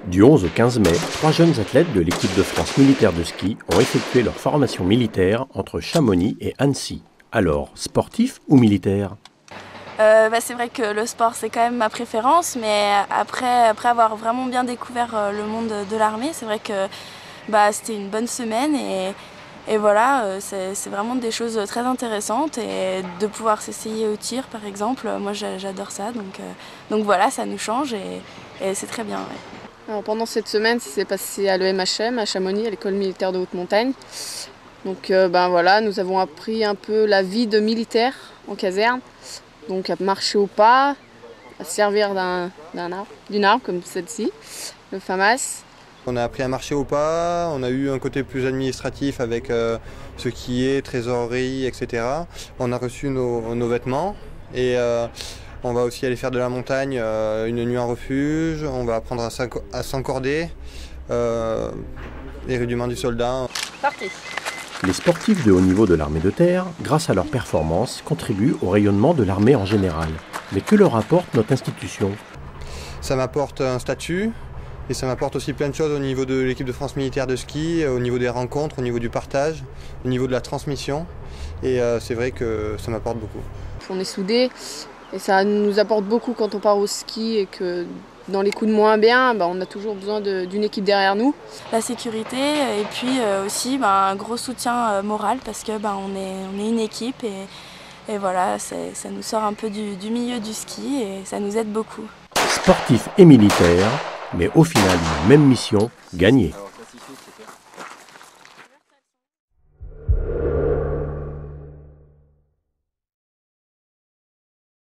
Du 11 au 15 mai, 3 jeunes athlètes de l'équipe de France militaire de ski ont effectué leur formation militaire entre Chamonix et Annecy. Alors, sportif ou militaire? C'est vrai que le sport c'est quand même ma préférence, mais après avoir vraiment bien découvert le monde de l'armée, c'est vrai que c'était une bonne semaine et voilà, c'est vraiment des choses très intéressantes et de pouvoir s'essayer au tir par exemple, moi j'adore ça, donc voilà, ça nous change et c'est très bien. Ouais. Alors, pendant cette semaine, ça s'est passé à l'EMHM, à Chamonix, à l'école militaire de haute montagne. Donc voilà, nous avons appris un peu la vie de militaire en caserne. Donc à marcher au pas, à se servir d'une arme comme celle-ci, le FAMAS. On a appris à marcher au pas, on a eu un côté plus administratif avec ce qui est trésorerie, etc. On a reçu nos vêtements et on va aussi aller faire de la montagne une nuit en refuge. On va apprendre à s'encorder, les rudiments du soldat. Partez. Les sportifs de haut niveau de l'armée de terre, grâce à leurs performances, contribuent au rayonnement de l'armée en général. Mais que leur apporte notre institution? Ça m'apporte un statut et ça m'apporte aussi plein de choses au niveau de l'équipe de France militaire de ski, au niveau des rencontres, au niveau du partage, au niveau de la transmission. Et c'est vrai que ça m'apporte beaucoup. On est soudés et ça nous apporte beaucoup quand on part au ski et que dans les coups de moins bien, on a toujours besoin d'une équipe derrière nous. La sécurité et puis aussi un gros soutien moral parce que on est une équipe et voilà, ça nous sort un peu du milieu du ski et ça nous aide beaucoup. Sportifs et militaires, mais au final, une même mission, gagner.